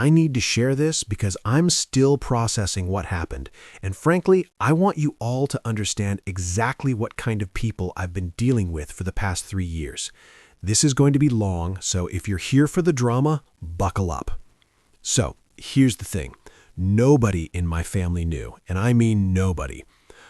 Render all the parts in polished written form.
I need to share this because I'm still processing what happened, and frankly, I want you all to understand exactly what kind of people I've been dealing with for the past 3 years. This is going to be long, so if you're here for the drama, buckle up. So, here's the thing. Nobody in my family knew, and I mean nobody.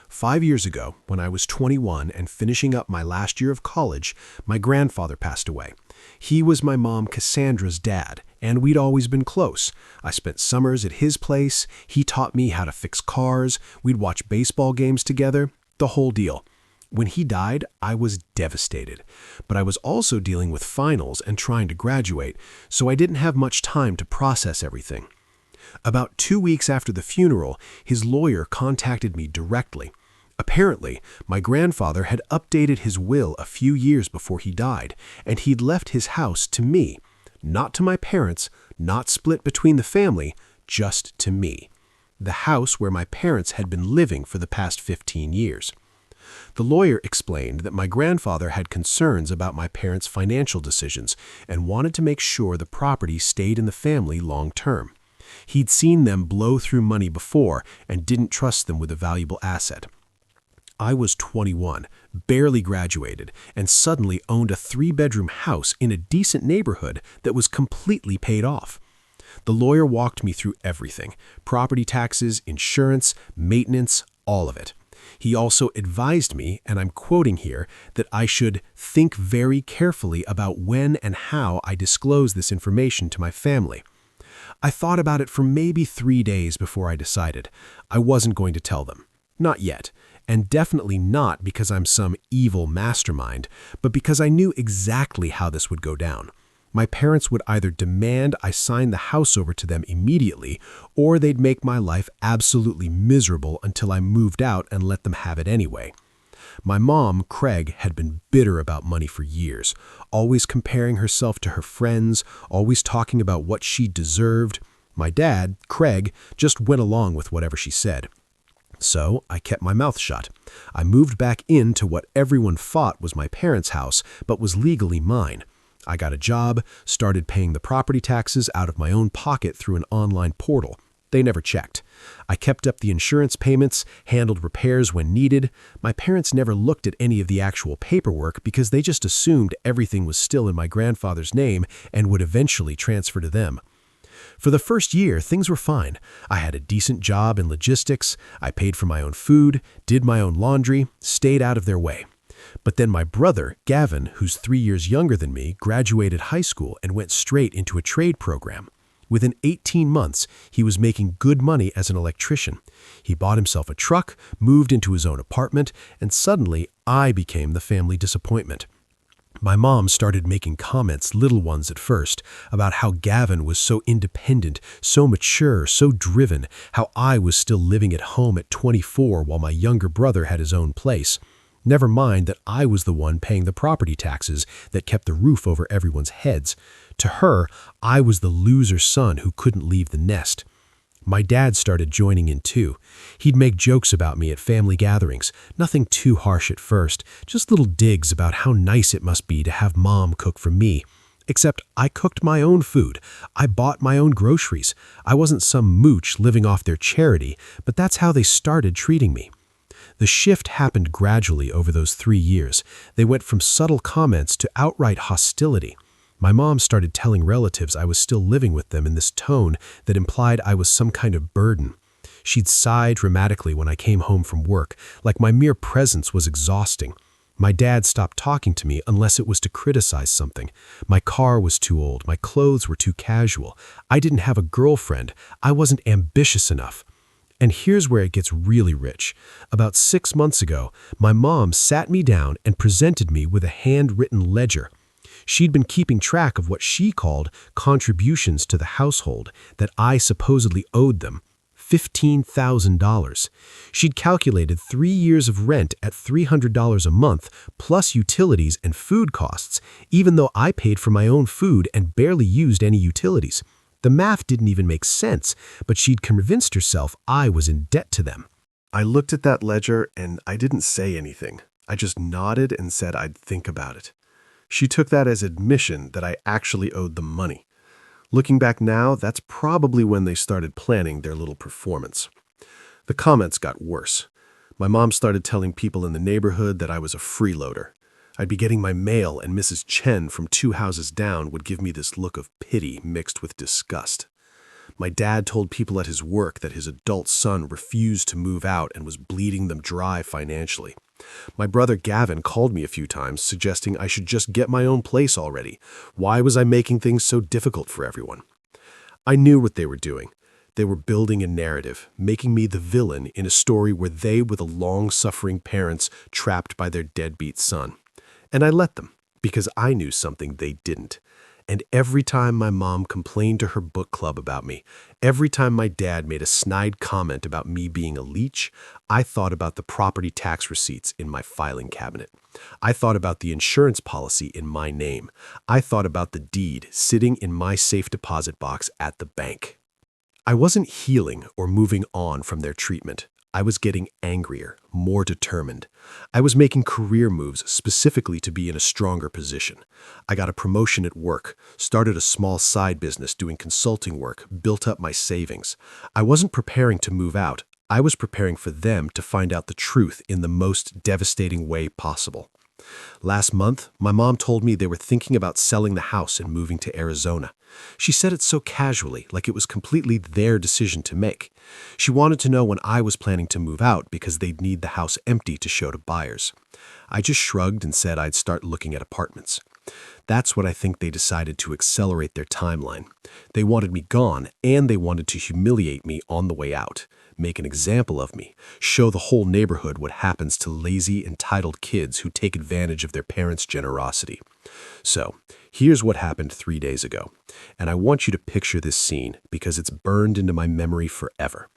5 years ago, when I was 21 and finishing up my last year of college, my grandfather passed away. He was my mom Cassandra's dad, and we'd always been close. I spent summers at his place, he taught me how to fix cars, we'd watch baseball games together, the whole deal. When he died, I was devastated. But I was also dealing with finals and trying to graduate, so I didn't have much time to process everything. About 2 weeks after the funeral, his lawyer contacted me directly. Apparently, my grandfather had updated his will a few years before he died, and he'd left his house to me. Not to my parents, not split between the family, just to me. The house where my parents had been living for the past 15 years. The lawyer explained that my grandfather had concerns about my parents' financial decisions and wanted to make sure the property stayed in the family long term. He'd seen them blow through money before and didn't trust them with a valuable asset. I was 21, barely graduated, and suddenly owned a 3-bedroom house in a decent neighborhood that was completely paid off. The lawyer walked me through everything: property taxes, insurance, maintenance, all of it. He also advised me, and I'm quoting here, that I should think very carefully about when and how I disclose this information to my family. I thought about it for maybe 3 days before I decided. I wasn't going to tell them. Not yet. And definitely not because I'm some evil mastermind, but because I knew exactly how this would go down. My parents would either demand I sign the house over to them immediately, or they'd make my life absolutely miserable until I moved out and let them have it anyway. My mom, Craig, had been bitter about money for years, always comparing herself to her friends, always talking about what she deserved. My dad, Craig, just went along with whatever she said. So I kept my mouth shut. I moved back into what everyone thought was my parents' house, but was legally mine. I got a job, started paying the property taxes out of my own pocket through an online portal. They never checked. I kept up the insurance payments, handled repairs when needed. My parents never looked at any of the actual paperwork because they just assumed everything was still in my grandfather's name and would eventually transfer to them. For the first year, things were fine. I had a decent job in logistics, I paid for my own food, did my own laundry, stayed out of their way. But then my brother, Gavin, who's 3 years younger than me, graduated high school and went straight into a trade program. Within 18 months, he was making good money as an electrician. He bought himself a truck, moved into his own apartment, and suddenly I became the family disappointment. My mom started making comments, little ones at first, about how Gavin was so independent, so mature, so driven, how I was still living at home at 24 while my younger brother had his own place. Never mind that I was the one paying the property taxes that kept the roof over everyone's heads. To her, I was the loser son who couldn't leave the nest. My dad started joining in too. He'd make jokes about me at family gatherings, nothing too harsh at first, just little digs about how nice it must be to have mom cook for me. Except I cooked my own food. I bought my own groceries. I wasn't some mooch living off their charity, but that's how they started treating me. The shift happened gradually over those 3 years. They went from subtle comments to outright hostility. My mom started telling relatives I was still living with them in this tone that implied I was some kind of burden. She'd sigh dramatically when I came home from work, like my mere presence was exhausting. My dad stopped talking to me unless it was to criticize something. My car was too old, my clothes were too casual. I didn't have a girlfriend, I wasn't ambitious enough. And here's where it gets really rich. About 6 months ago, my mom sat me down and presented me with a handwritten ledger. She'd been keeping track of what she called contributions to the household that I supposedly owed them, $15,000. She'd calculated 3 years of rent at $300 a month, plus utilities and food costs, even though I paid for my own food and barely used any utilities. The math didn't even make sense, but she'd convinced herself I was in debt to them. I looked at that ledger and I didn't say anything. I just nodded and said I'd think about it. She took that as admission that I actually owed them money. Looking back now, that's probably when they started planning their little performance. The comments got worse. My mom started telling people in the neighborhood that I was a freeloader. I'd be getting my mail, and Mrs. Chen from 2 houses down would give me this look of pity mixed with disgust. My dad told people at his work that his adult son refused to move out and was bleeding them dry financially. My brother Gavin called me a few times, suggesting I should just get my own place already. Why was I making things so difficult for everyone? I knew what they were doing. They were building a narrative, making me the villain in a story where they were the long-suffering parents trapped by their deadbeat son. And I let them, because I knew something they didn't. And every time my mom complained to her book club about me, every time my dad made a snide comment about me being a leech, I thought about the property tax receipts in my filing cabinet. I thought about the insurance policy in my name. I thought about the deed sitting in my safe deposit box at the bank. I wasn't healing or moving on from their treatment. I was getting angrier, more determined. I was making career moves specifically to be in a stronger position. I got a promotion at work, started a small side business doing consulting work, built up my savings. I wasn't preparing to move out. I was preparing for them to find out the truth in the most devastating way possible. Last month, my mom told me they were thinking about selling the house and moving to Arizona. She said it so casually, like it was completely their decision to make. She wanted to know when I was planning to move out because they'd need the house empty to show to buyers. I just shrugged and said I'd start looking at apartments. That's when I think they decided to accelerate their timeline. They wanted me gone, and they wanted to humiliate me on the way out, make an example of me, show the whole neighborhood what happens to lazy, entitled kids who take advantage of their parents' generosity. So, here's what happened 3 days ago, and I want you to picture this scene because it's burned into my memory forever.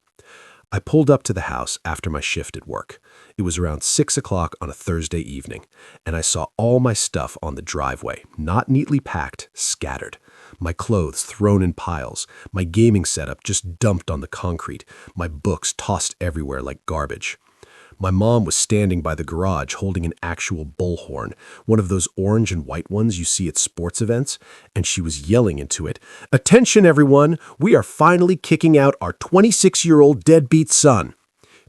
I pulled up to the house after my shift at work. It was around 6 o'clock on a Thursday evening, and I saw all my stuff on the driveway, not neatly packed, scattered. My clothes thrown in piles, my gaming setup just dumped on the concrete, my books tossed everywhere like garbage. My mom was standing by the garage holding an actual bullhorn, one of those orange and white ones you see at sports events, and she was yelling into it, "Attention, everyone! We are finally kicking out our 26-year-old deadbeat son!"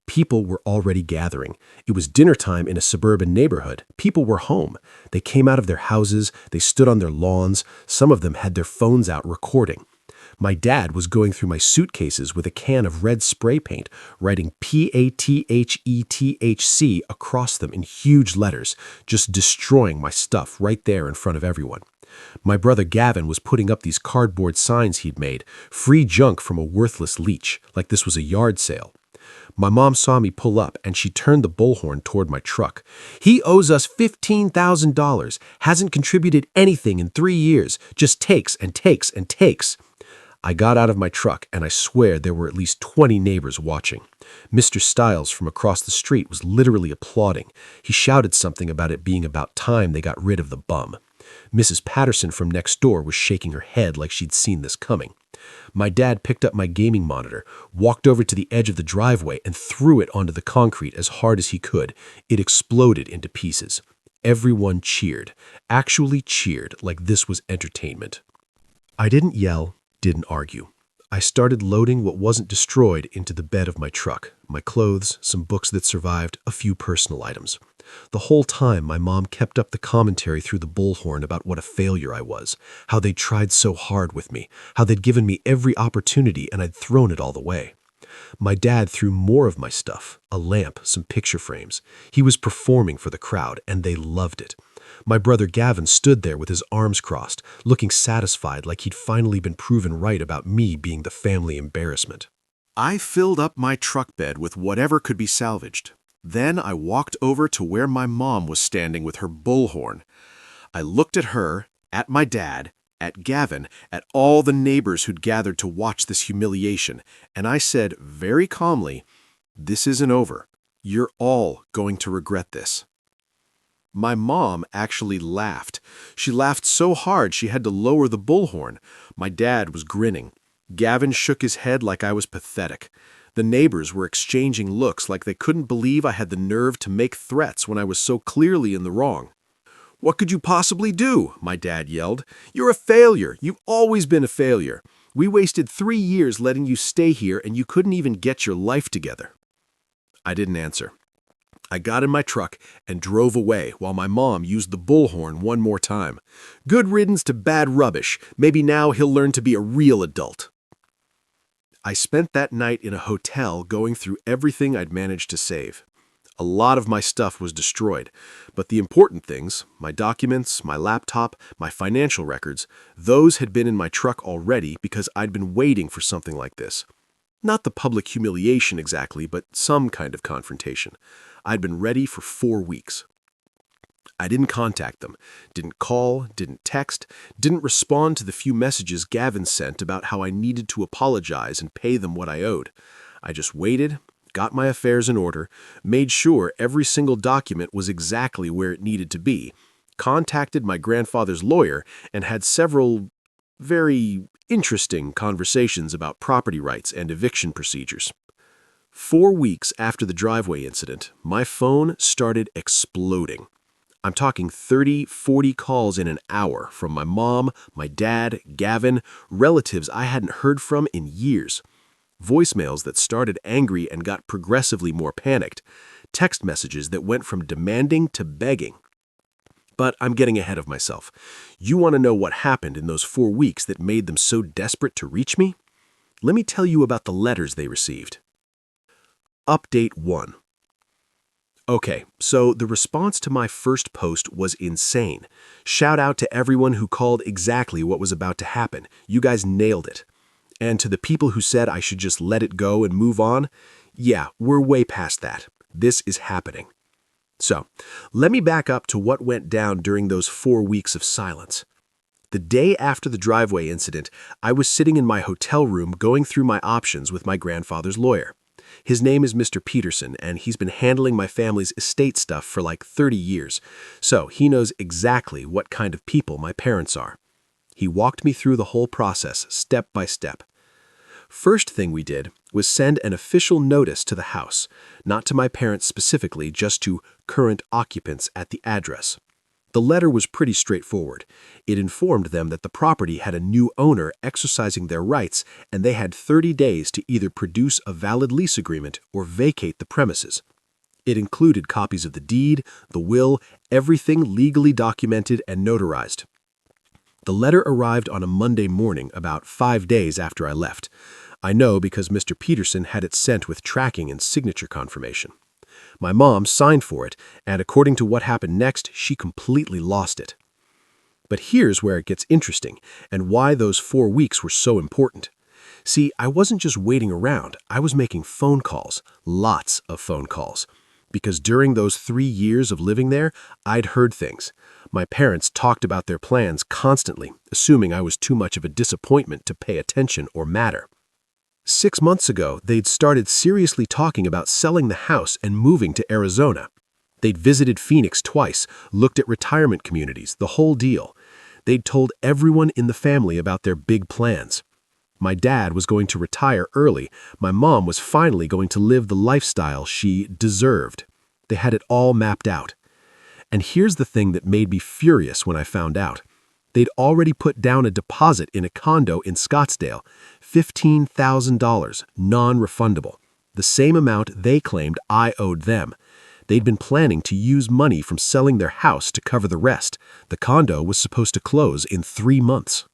People were already gathering. It was dinner time in a suburban neighborhood. People were home. They came out of their houses. They stood on their lawns. Some of them had their phones out recording. My dad was going through my suitcases with a can of red spray paint, writing PATHETHC across them in huge letters, just destroying my stuff right there in front of everyone. My brother Gavin was putting up these cardboard signs he'd made, free junk from a worthless leech, like this was a yard sale. My mom saw me pull up, and she turned the bullhorn toward my truck. "He owes us $15,000, hasn't contributed anything in 3 years, just takes and takes and takes." I got out of my truck, and I swear there were at least 20 neighbors watching. Mr. Stiles from across the street was literally applauding. He shouted something about it being about time they got rid of the bum. Mrs. Patterson from next door was shaking her head like she'd seen this coming. My dad picked up my gaming monitor, walked over to the edge of the driveway, and threw it onto the concrete as hard as he could. It exploded into pieces. Everyone cheered, actually cheered like this was entertainment. I didn't yell, didn't argue. I started loading what wasn't destroyed into the bed of my truck, my clothes, some books that survived, a few personal items. The whole time, my mom kept up the commentary through the bullhorn about what a failure I was, how they'd tried so hard with me, how they'd given me every opportunity and I'd thrown it all away. My dad threw more of my stuff, a lamp, some picture frames. He was performing for the crowd, and they loved it. My brother Gavin stood there with his arms crossed, looking satisfied like he'd finally been proven right about me being the family embarrassment. I filled up my truck bed with whatever could be salvaged. Then I walked over to where my mom was standing with her bullhorn. I looked at her, at my dad, at Gavin, at all the neighbors who'd gathered to watch this humiliation, and I said very calmly, "This isn't over. You're all going to regret this." My mom actually laughed. She laughed so hard she had to lower the bullhorn. My dad was grinning. Gavin shook his head like I was pathetic. The neighbors were exchanging looks like they couldn't believe I had the nerve to make threats when I was so clearly in the wrong. "What could you possibly do?" my dad yelled. "You're a failure. You've always been a failure. We wasted 3 years letting you stay here and you couldn't even get your life together." I didn't answer. I got in my truck and drove away while my mom used the bullhorn one more time. "Good riddance to bad rubbish. Maybe now he'll learn to be a real adult." I spent that night in a hotel going through everything I'd managed to save. A lot of my stuff was destroyed, but the important things, my documents, my laptop, my financial records, those had been in my truck already because I'd been waiting for something like this. Not the public humiliation exactly, but some kind of confrontation. I'd been ready for 4 weeks. I didn't contact them, didn't call, didn't text, didn't respond to the few messages Gavin sent about how I needed to apologize and pay them what I owed. I just waited, got my affairs in order, made sure every single document was exactly where it needed to be, contacted my grandfather's lawyer, and had several very interesting conversations about property rights and eviction procedures. 4 weeks after the driveway incident, my phone started exploding. I'm talking 30, 40 calls in an hour from my mom, my dad, Gavin, relatives I hadn't heard from in years. Voicemails that started angry and got progressively more panicked. Text messages that went from demanding to begging. But I'm getting ahead of myself. You want to know what happened in those 4 weeks that made them so desperate to reach me? Let me tell you about the letters they received. Update 1. Okay, so the response to my first post was insane. Shout out to everyone who called exactly what was about to happen. You guys nailed it. And to the people who said I should just let it go and move on, yeah, we're way past that. This is happening. So, let me back up to what went down during those 4 weeks of silence. The day after the driveway incident, I was sitting in my hotel room going through my options with my grandfather's lawyer. His name is Mr. Peterson, and he's been handling my family's estate stuff for like 30 years, so he knows exactly what kind of people my parents are. He walked me through the whole process, step by step. First thing we did was send an official notice to the house, not to my parents specifically, just to current occupants at the address. The letter was pretty straightforward. It informed them that the property had a new owner exercising their rights, and they had 30 days to either produce a valid lease agreement or vacate the premises. It included copies of the deed, the will, everything legally documented and notarized. The letter arrived on a Monday morning, about 5 days after I left. I know because Mr. Peterson had it sent with tracking and signature confirmation. My mom signed for it, and according to what happened next, she completely lost it. But here's where it gets interesting, and why those 4 weeks were so important. See, I wasn't just waiting around, I was making phone calls, lots of phone calls. Because during those 3 years of living there, I'd heard things. My parents talked about their plans constantly, assuming I was too much of a disappointment to pay attention or matter. 6 months ago, they'd started seriously talking about selling the house and moving to Arizona. They'd visited Phoenix twice, looked at retirement communities, the whole deal. They'd told everyone in the family about their big plans. My dad was going to retire early. My mom was finally going to live the lifestyle she deserved. They had it all mapped out. And here's the thing that made me furious when I found out. They'd already put down a deposit in a condo in Scottsdale, $15,000, non-refundable, the same amount they claimed I owed them. They'd been planning to use money from selling their house to cover the rest. The condo was supposed to close in 3 months.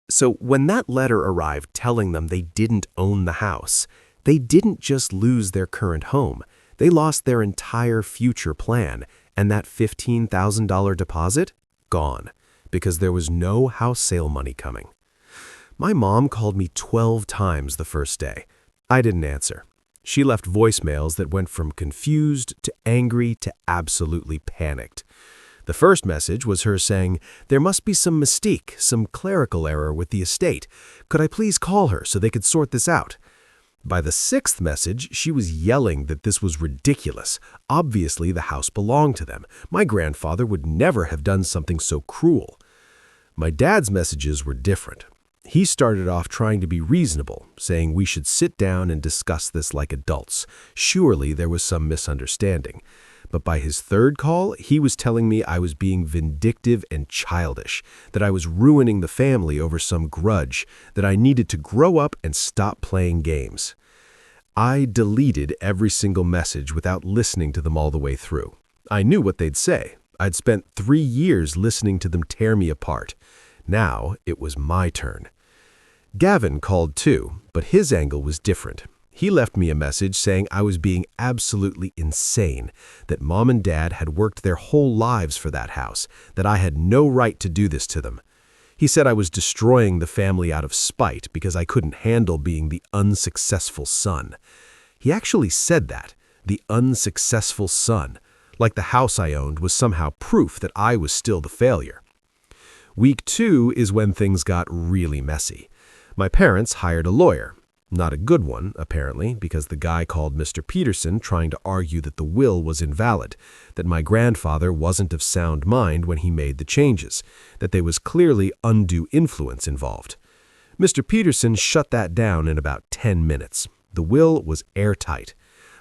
So when that letter arrived telling them they didn't own the house, they didn't just lose their current home. They lost their entire future plan, and that $15,000 deposit? Gone. Because there was no house sale money coming. My mom called me 12 times the first day. I didn't answer. She left voicemails that went from confused to angry to absolutely panicked. The first message was her saying, "There must be some mistake, some clerical error with the estate. Could I please call her so they could sort this out?" By the 6th message, she was yelling that this was ridiculous. Obviously, the house belonged to them. My grandfather would never have done something so cruel. My dad's messages were different. He started off trying to be reasonable, saying we should sit down and discuss this like adults. Surely there was some misunderstanding. But by his third call, he was telling me I was being vindictive and childish, that I was ruining the family over some grudge, that I needed to grow up and stop playing games. I deleted every single message without listening to them all the way through. I knew what they'd say. I'd spent 3 years listening to them tear me apart. Now it was my turn. Gavin called too, but his angle was different. He left me a message saying I was being absolutely insane, that Mom and Dad had worked their whole lives for that house, that I had no right to do this to them. He said I was destroying the family out of spite because I couldn't handle being the unsuccessful son. He actually said that, the unsuccessful son, like the house I owned was somehow proof that I was still the failure. Week 2 is when things got really messy. My parents hired a lawyer. Not a good one, apparently, because the guy called Mr. Peterson trying to argue that the will was invalid, that my grandfather wasn't of sound mind when he made the changes, that there was clearly undue influence involved. Mr. Peterson shut that down in about 10 minutes. The will was airtight.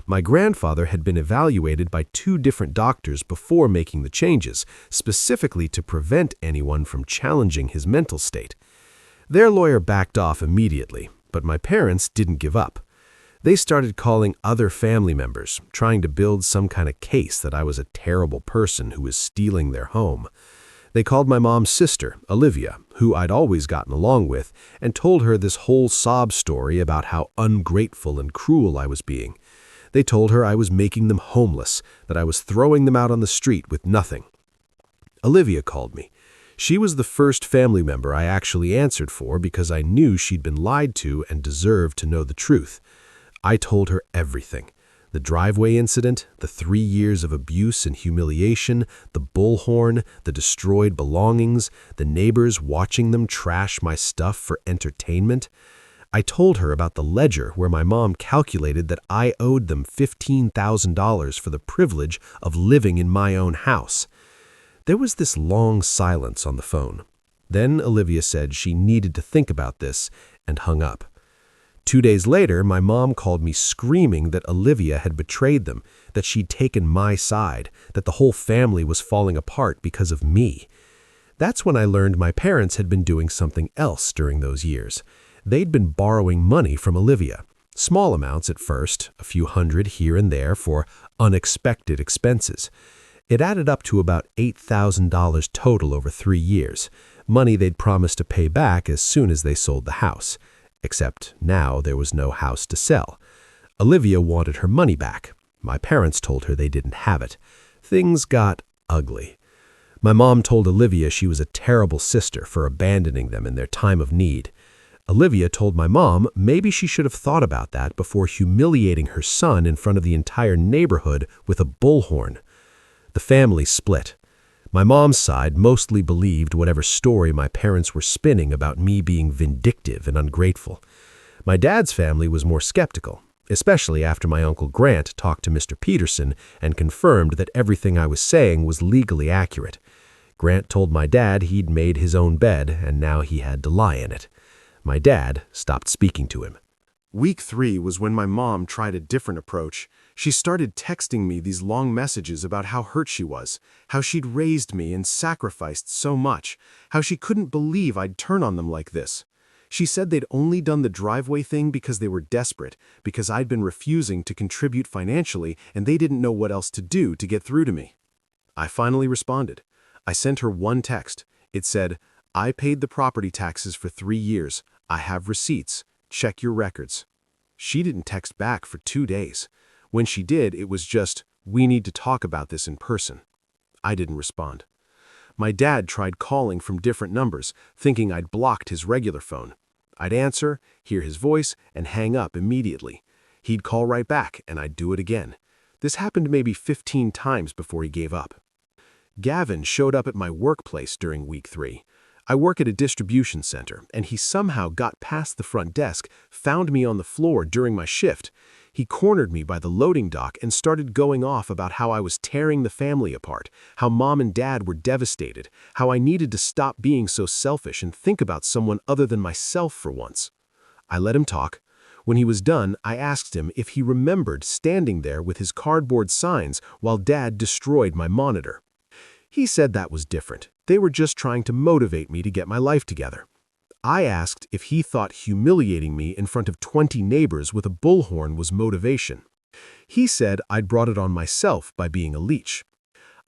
My grandfather had been evaluated by 2 different doctors before making the changes, specifically to prevent anyone from challenging his mental state. Their lawyer backed off immediately, but my parents didn't give up. They started calling other family members, trying to build some kind of case that I was a terrible person who was stealing their home. They called my mom's sister, Olivia, who I'd always gotten along with, and told her this whole sob story about how ungrateful and cruel I was being. They told her I was making them homeless, that I was throwing them out on the street with nothing. Olivia called me. She was the first family member I actually answered for because I knew she'd been lied to and deserved to know the truth. I told her everything. The driveway incident, the 3 years of abuse and humiliation, the bullhorn, the destroyed belongings, the neighbors watching them trash my stuff for entertainment. I told her about the ledger where my mom calculated that I owed them $15,000 for the privilege of living in my own house. There was this long silence on the phone. Then Olivia said she needed to think about this and hung up. 2 days later, my mom called me screaming that Olivia had betrayed them, that she'd taken my side, that the whole family was falling apart because of me. That's when I learned my parents had been doing something else during those years. They'd been borrowing money from Olivia. Small amounts at first, a few hundred here and there for unexpected expenses. It added up to about $8,000 total over 3 years, money they'd promised to pay back as soon as they sold the house. Except now there was no house to sell. Olivia wanted her money back. My parents told her they didn't have it. Things got ugly. My mom told Olivia she was a terrible sister for abandoning them in their time of need. Olivia told my mom maybe she should have thought about that before humiliating her son in front of the entire neighborhood with a bullhorn. The family split. My mom's side mostly believed whatever story my parents were spinning about me being vindictive and ungrateful. My dad's family was more skeptical, especially after my Uncle Grant talked to Mr. Peterson and confirmed that everything I was saying was legally accurate. Grant told my dad he'd made his own bed and now he had to lie in it. My dad stopped speaking to him. Week 3 was when my mom tried a different approach. She started texting me these long messages about how hurt she was, how she'd raised me and sacrificed so much, how she couldn't believe I'd turn on them like this. She said they'd only done the driveway thing because they were desperate, because I'd been refusing to contribute financially and they didn't know what else to do to get through to me. I finally responded. I sent her one text. It said, "I paid the property taxes for 3 years. I have receipts. Check your records." She didn't text back for 2 days. When she did, it was just, "We need to talk about this in person." I didn't respond. My dad tried calling from different numbers, thinking I'd blocked his regular phone. I'd answer, hear his voice, and hang up immediately. He'd call right back, and I'd do it again. This happened maybe 15 times before he gave up. Gavin showed up at my workplace during week 3. I work at a distribution center, and he somehow got past the front desk, found me on the floor during my shift. He cornered me by the loading dock and started going off about how I was tearing the family apart, how Mom and Dad were devastated, how I needed to stop being so selfish and think about someone other than myself for once. I let him talk. When he was done, I asked him if he remembered standing there with his cardboard signs while Dad destroyed my monitor. He said that was different. They were just trying to motivate me to get my life together. I asked if he thought humiliating me in front of 20 neighbors with a bullhorn was motivation. He said I'd brought it on myself by being a leech.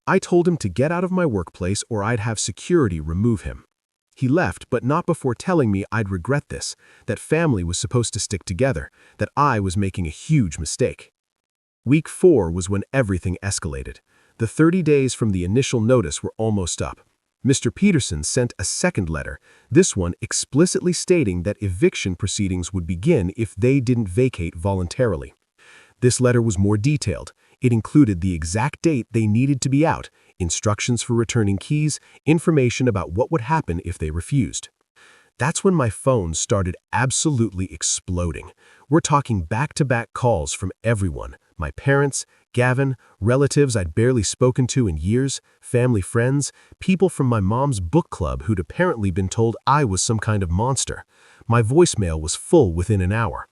I told him to get out of my workplace or I'd have security remove him. He left, but not before telling me I'd regret this, that family was supposed to stick together, that I was making a huge mistake. Week 4 was when everything escalated. The 30 days from the initial notice were almost up. Mr. Peterson sent a second letter, this one explicitly stating that eviction proceedings would begin if they didn't vacate voluntarily. This letter was more detailed. It included the exact date they needed to be out, instructions for returning keys, information about what would happen if they refused. That's when my phone started absolutely exploding. We're talking back-to-back calls from everyone, my parents, Gavin, relatives I'd barely spoken to in years, family friends, people from my mom's book club who'd apparently been told I was some kind of monster. My voicemail was full within an hour.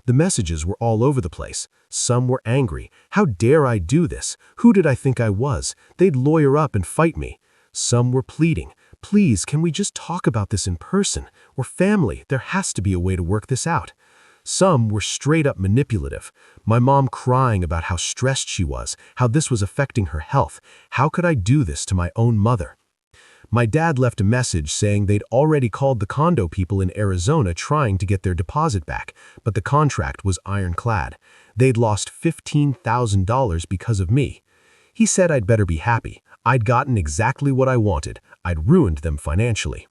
The messages were all over the place. Some were angry. How dare I do this? Who did I think I was? They'd lawyer up and fight me. Some were pleading. Please, can we just talk about this in person? We're family. There has to be a way to work this out. Some were straight up manipulative. My mom crying about how stressed she was, how this was affecting her health. How could I do this to my own mother? My dad left a message saying they'd already called the condo people in Arizona trying to get their deposit back, but the contract was ironclad. They'd lost $15,000 because of me. He said I'd better be happy. I'd gotten exactly what I wanted. I'd ruined them financially.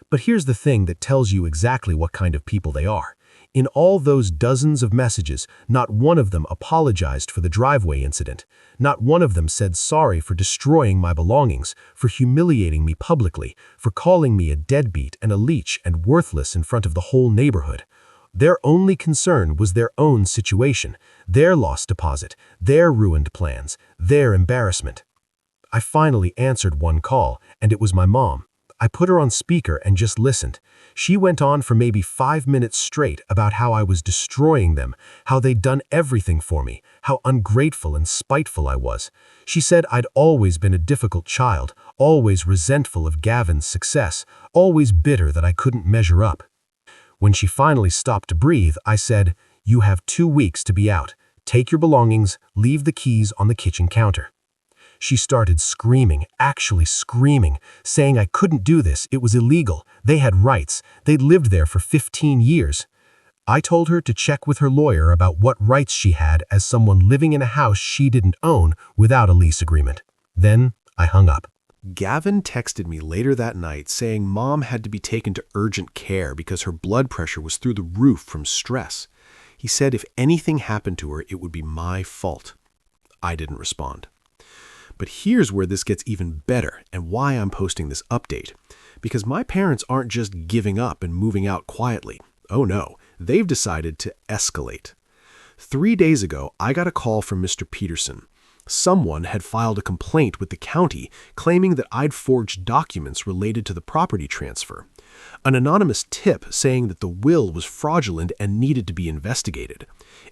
But here's the thing that tells you exactly what kind of people they are. In all those dozens of messages, not one of them apologized for the driveway incident. Not one of them said sorry for destroying my belongings, for humiliating me publicly, for calling me a deadbeat and a leech and worthless in front of the whole neighborhood. Their only concern was their own situation, their lost deposit, their ruined plans, their embarrassment. I finally answered one call, and it was my mom. I put her on speaker and just listened. She went on for maybe 5 minutes straight about how I was destroying them, how they'd done everything for me, how ungrateful and spiteful I was. She said I'd always been a difficult child, always resentful of Gavin's success, always bitter that I couldn't measure up. When she finally stopped to breathe, I said, "You have 2 weeks to be out. Take your belongings, leave the keys on the kitchen counter." She started screaming, actually screaming, saying I couldn't do this, it was illegal, they had rights, they'd lived there for 15 years. I told her to check with her lawyer about what rights she had as someone living in a house she didn't own without a lease agreement. Then I hung up. Gavin texted me later that night saying Mom had to be taken to urgent care because her blood pressure was through the roof from stress. He said if anything happened to her, it would be my fault. I didn't respond. But here's where this gets even better and why I'm posting this update. Because my parents aren't just giving up and moving out quietly. Oh no, they've decided to escalate. 3 days ago, I got a call from Mr. Peterson. Someone had filed a complaint with the county claiming that I'd forged documents related to the property transfer. An anonymous tip saying that the will was fraudulent and needed to be investigated.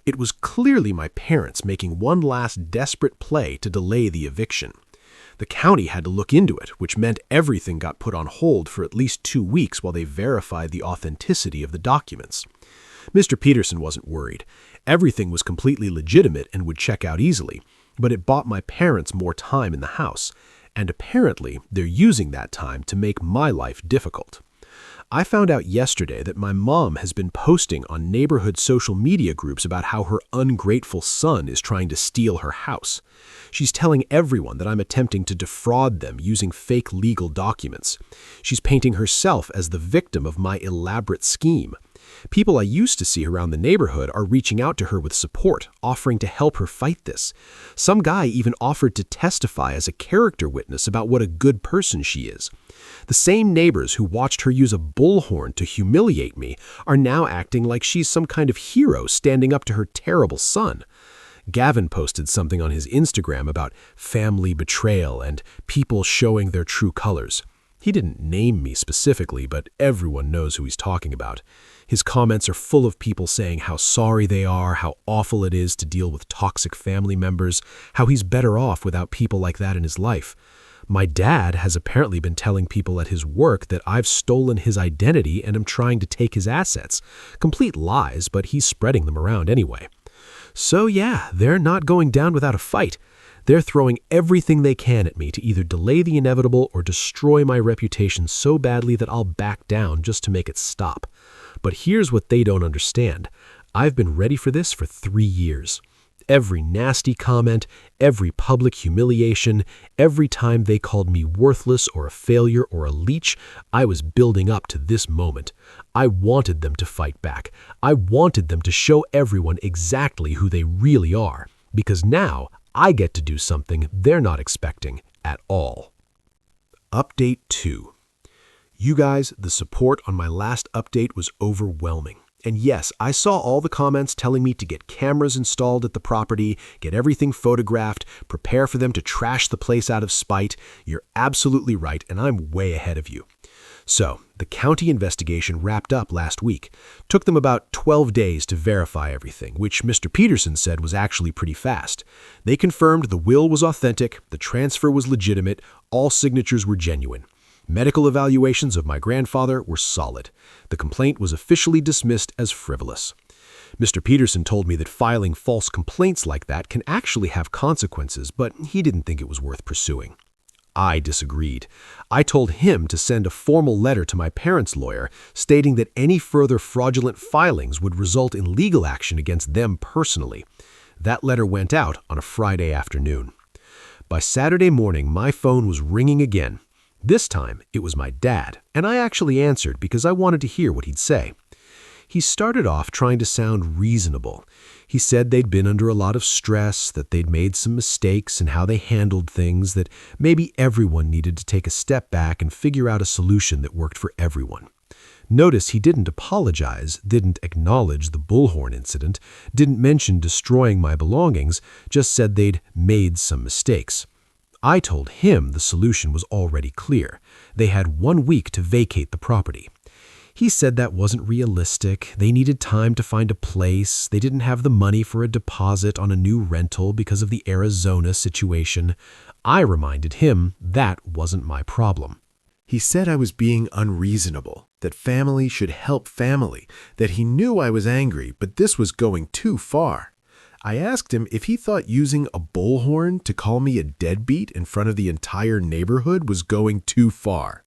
It was clearly my parents making one last desperate play to delay the eviction. The county had to look into it, which meant everything got put on hold for at least 2 weeks while they verified the authenticity of the documents. Mr. Peterson wasn't worried. Everything was completely legitimate and would check out easily, but it bought my parents more time in the house, and apparently they're using that time to make my life difficult. I found out yesterday that my mom has been posting on neighborhood social media groups about how her ungrateful son is trying to steal her house. She's telling everyone that I'm attempting to defraud them using fake legal documents. She's painting herself as the victim of my elaborate scheme. People I used to see around the neighborhood are reaching out to her with support, offering to help her fight this. Some guy even offered to testify as a character witness about what a good person she is. The same neighbors who watched her use a bullhorn to humiliate me are now acting like she's some kind of hero standing up to her terrible son. Gavin posted something on his Instagram about family betrayal and people showing their true colors. He didn't name me specifically, but everyone knows who he's talking about. His comments are full of people saying how sorry they are, how awful it is to deal with toxic family members, how he's better off without people like that in his life. My dad has apparently been telling people at his work that I've stolen his identity and am trying to take his assets. Complete lies, but he's spreading them around anyway. So yeah, they're not going down without a fight. They're throwing everything they can at me to either delay the inevitable or destroy my reputation so badly that I'll back down just to make it stop. But here's what they don't understand. I've been ready for this for 3 years. Every nasty comment, every public humiliation, every time they called me worthless or a failure or a leech, I was building up to this moment. I wanted them to fight back. I wanted them to show everyone exactly who they really are. Because now, I get to do something they're not expecting at all. Update 2. You guys, the support on my last update was overwhelming. And yes, I saw all the comments telling me to get cameras installed at the property, get everything photographed, prepare for them to trash the place out of spite. You're absolutely right, and I'm way ahead of you. So, the county investigation wrapped up last week. Took them about 12 days to verify everything, which Mr. Peterson said was actually pretty fast. They confirmed the will was authentic, the transfer was legitimate, all signatures were genuine. Medical evaluations of my grandfather were solid. The complaint was officially dismissed as frivolous. Mr. Peterson told me that filing false complaints like that can actually have consequences, but he didn't think it was worth pursuing. I disagreed. I told him to send a formal letter to my parents' lawyer stating that any further fraudulent filings would result in legal action against them personally. That letter went out on a Friday afternoon. By Saturday morning, my phone was ringing again. This time, it was my dad, and I actually answered because I wanted to hear what he'd say. He started off trying to sound reasonable. He said they'd been under a lot of stress, that they'd made some mistakes in how they handled things, that maybe everyone needed to take a step back and figure out a solution that worked for everyone. Notice he didn't apologize, didn't acknowledge the bullhorn incident, didn't mention destroying my belongings, just said they'd made some mistakes. I told him the solution was already clear. They had 1 week to vacate the property. He said that wasn't realistic. They needed time to find a place. They didn't have the money for a deposit on a new rental because of the Arizona situation. I reminded him that wasn't my problem. He said I was being unreasonable, that family should help family, that he knew I was angry, but this was going too far. I asked him if he thought using a bullhorn to call me a deadbeat in front of the entire neighborhood was going too far.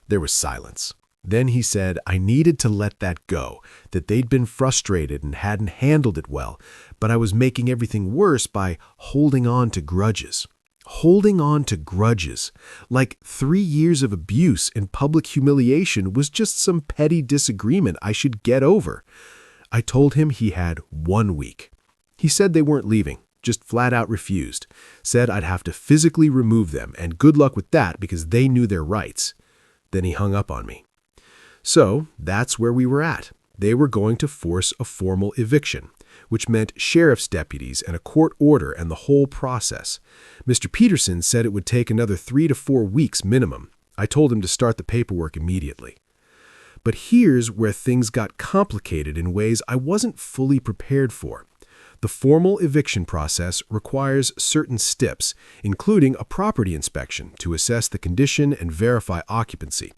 There was silence. Then he said I needed to let that go, that they'd been frustrated and hadn't handled it well, but I was making everything worse by holding on to grudges. Holding on to grudges, like 3 years of abuse and public humiliation was just some petty disagreement I should get over. I told him he had 1 week. He said they weren't leaving, just flat out refused, said I'd have to physically remove them, and good luck with that because they knew their rights. Then he hung up on me. So that's where we were at. They were going to force a formal eviction, which meant sheriff's deputies and a court order and the whole process. Mr. Peterson said it would take another 3 to 4 weeks minimum. I told him to start the paperwork immediately. But here's where things got complicated in ways I wasn't fully prepared for. The formal eviction process requires certain steps, including a property inspection to assess the condition and verify occupancy.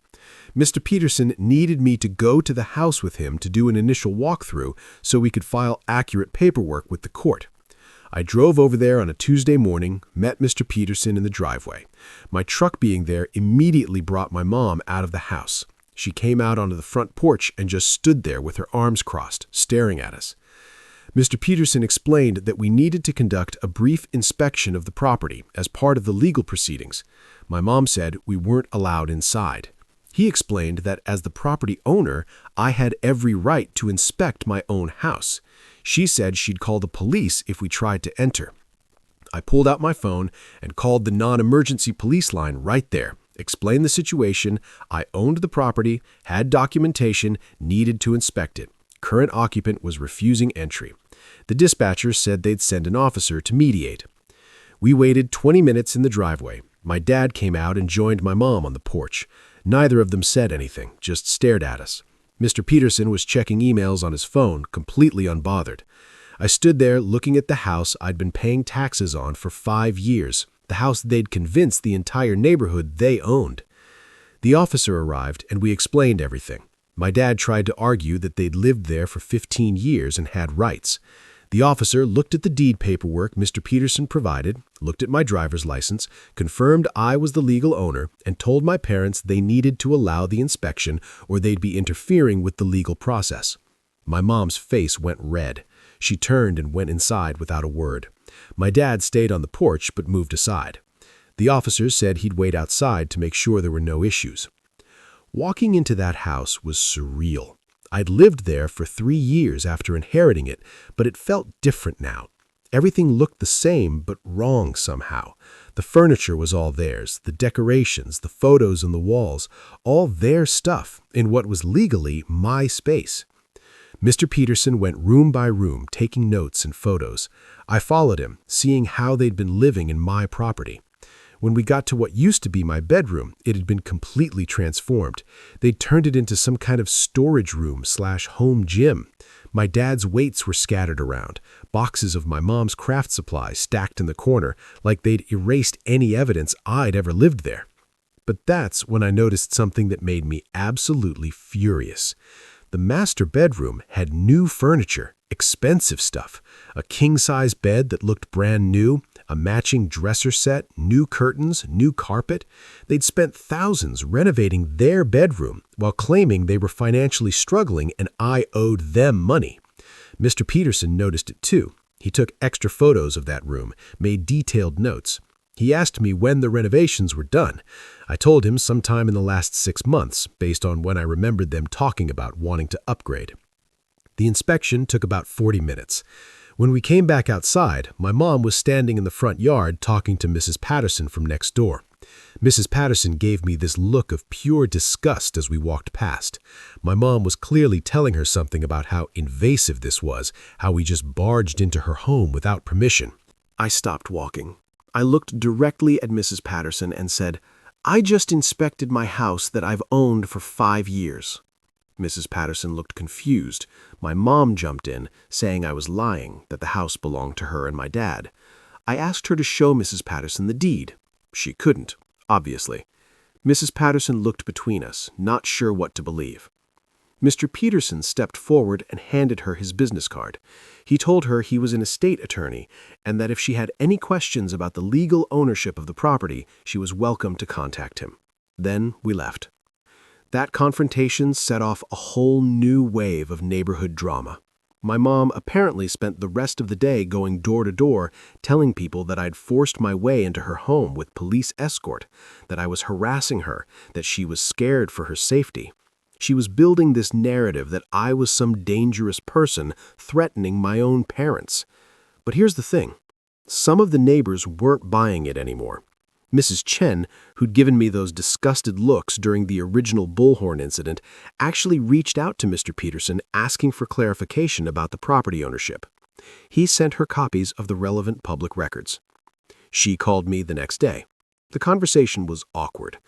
Mr. Peterson needed me to go to the house with him to do an initial walkthrough so we could file accurate paperwork with the court. I drove over there on a Tuesday morning, met Mr. Peterson in the driveway. My truck being there immediately brought my mom out of the house. She came out onto the front porch and just stood there with her arms crossed, staring at us. Mr. Peterson explained that we needed to conduct a brief inspection of the property as part of the legal proceedings. My mom said we weren't allowed inside. He explained that as the property owner, I had every right to inspect my own house. She said she'd call the police if we tried to enter. I pulled out my phone and called the non-emergency police line right there, explained the situation. I owned the property, had documentation, needed to inspect it. Current occupant was refusing entry. The dispatcher said they'd send an officer to mediate. We waited 20 minutes in the driveway. My dad came out and joined my mom on the porch. Neither of them said anything, just stared at us. Mr. Peterson was checking emails on his phone, completely unbothered. I stood there looking at the house I'd been paying taxes on for 5 years, the house they'd convinced the entire neighborhood they owned. The officer arrived and we explained everything. My dad tried to argue that they'd lived there for 15 years and had rights. The officer looked at the deed paperwork Mr. Peterson provided, looked at my driver's license, confirmed I was the legal owner, and told my parents they needed to allow the inspection or they'd be interfering with the legal process. My mom's face went red. She turned and went inside without a word. My dad stayed on the porch but moved aside. The officers said he'd wait outside to make sure there were no issues. Walking into that house was surreal. I'd lived there for 3 years after inheriting it, but it felt different now. Everything looked the same, but wrong somehow. The furniture was all theirs, the decorations, the photos on the walls, all their stuff in what was legally my space. Mr. Peterson went room by room, taking notes and photos. I followed him, seeing how they'd been living in my property. When we got to what used to be my bedroom, it had been completely transformed. They'd turned it into some kind of storage room/home gym. My dad's weights were scattered around, boxes of my mom's craft supplies stacked in the corner, like they'd erased any evidence I'd ever lived there. But that's when I noticed something that made me absolutely furious. The master bedroom had new furniture, expensive stuff, a king-size bed that looked brand new, a matching dresser set, new curtains, new carpet. They'd spent thousands renovating their bedroom while claiming they were financially struggling and I owed them money. Mr. Peterson noticed it too. He took extra photos of that room, made detailed notes. He asked me when the renovations were done. I told him sometime in the last 6 months, based on when I remembered them talking about wanting to upgrade. The inspection took about 40 minutes. When we came back outside, my mom was standing in the front yard talking to Mrs. Patterson from next door. Mrs. Patterson gave me this look of pure disgust as we walked past. My mom was clearly telling her something about how invasive this was, how we just barged into her home without permission. I stopped walking. I looked directly at Mrs. Patterson and said, "I just inspected my house that I've owned for 5 years." Mrs. Patterson looked confused. My mom jumped in, saying I was lying, that the house belonged to her and my dad. I asked her to show Mrs. Patterson the deed. She couldn't, obviously. Mrs. Patterson looked between us, not sure what to believe. Mr. Peterson stepped forward and handed her his business card. He told her he was an estate attorney and that if she had any questions about the legal ownership of the property, she was welcome to contact him. Then we left. That confrontation set off a whole new wave of neighborhood drama. My mom apparently spent the rest of the day going door to door, telling people that I'd forced my way into her home with police escort, that I was harassing her, that she was scared for her safety. She was building this narrative that I was some dangerous person threatening my own parents. But here's the thing. Some of the neighbors weren't buying it anymore. Mrs. Chen, who'd given me those disgusted looks during the original bullhorn incident, actually reached out to Mr. Peterson asking for clarification about the property ownership. He sent her copies of the relevant public records. She called me the next day. The conversation was awkward.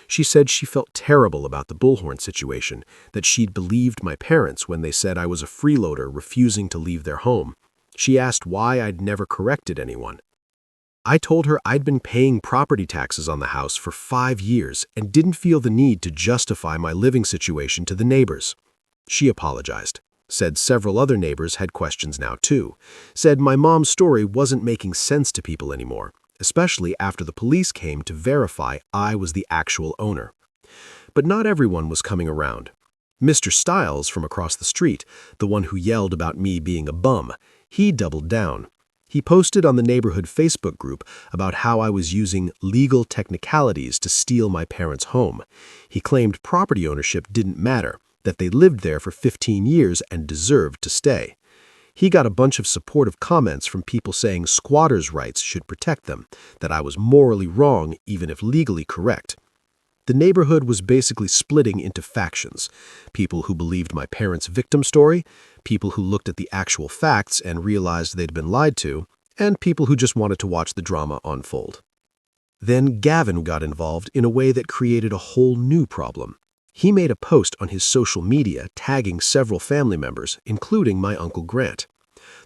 She said she felt terrible about the bullhorn situation, that she'd believed my parents when they said I was a freeloader refusing to leave their home. She asked why I'd never corrected anyone. I told her I'd been paying property taxes on the house for 5 years and didn't feel the need to justify my living situation to the neighbors. She apologized, said several other neighbors had questions now too, said my mom's story wasn't making sense to people anymore, especially after the police came to verify I was the actual owner. But not everyone was coming around. Mr. Stiles from across the street, the one who yelled about me being a bum, he doubled down. He posted on the neighborhood Facebook group about how I was using legal technicalities to steal my parents' home. He claimed property ownership didn't matter, that they lived there for 15 years and deserved to stay. He got a bunch of supportive comments from people saying squatters' rights should protect them, that I was morally wrong even if legally correct. The neighborhood was basically splitting into factions, people who believed my parents' victim story, people who looked at the actual facts and realized they'd been lied to, and people who just wanted to watch the drama unfold. Then Gavin got involved in a way that created a whole new problem. He made a post on his social media tagging several family members, including my Uncle Grant.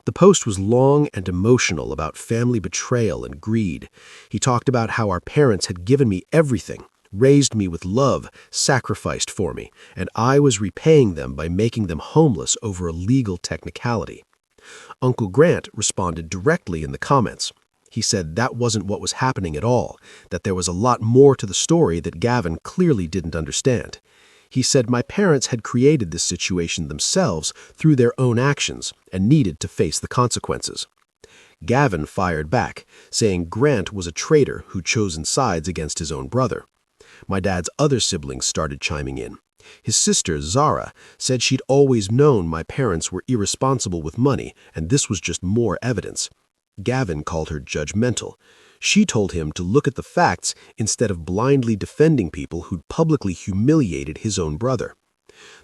The post was long and emotional about family betrayal and greed. He talked about how our parents had given me everything, raised me with love, sacrificed for me, and I was repaying them by making them homeless over a legal technicality. Uncle Grant responded directly in the comments. He said that wasn't what was happening at all, that there was a lot more to the story that Gavin clearly didn't understand. He said my parents had created this situation themselves through their own actions and needed to face the consequences. Gavin fired back, saying Grant was a traitor who'd chosen sides against his own brother. My dad's other siblings started chiming in. His sister, Zara, said she'd always known my parents were irresponsible with money, and this was just more evidence. Gavin called her judgmental. She told him to look at the facts instead of blindly defending people who'd publicly humiliated his own brother.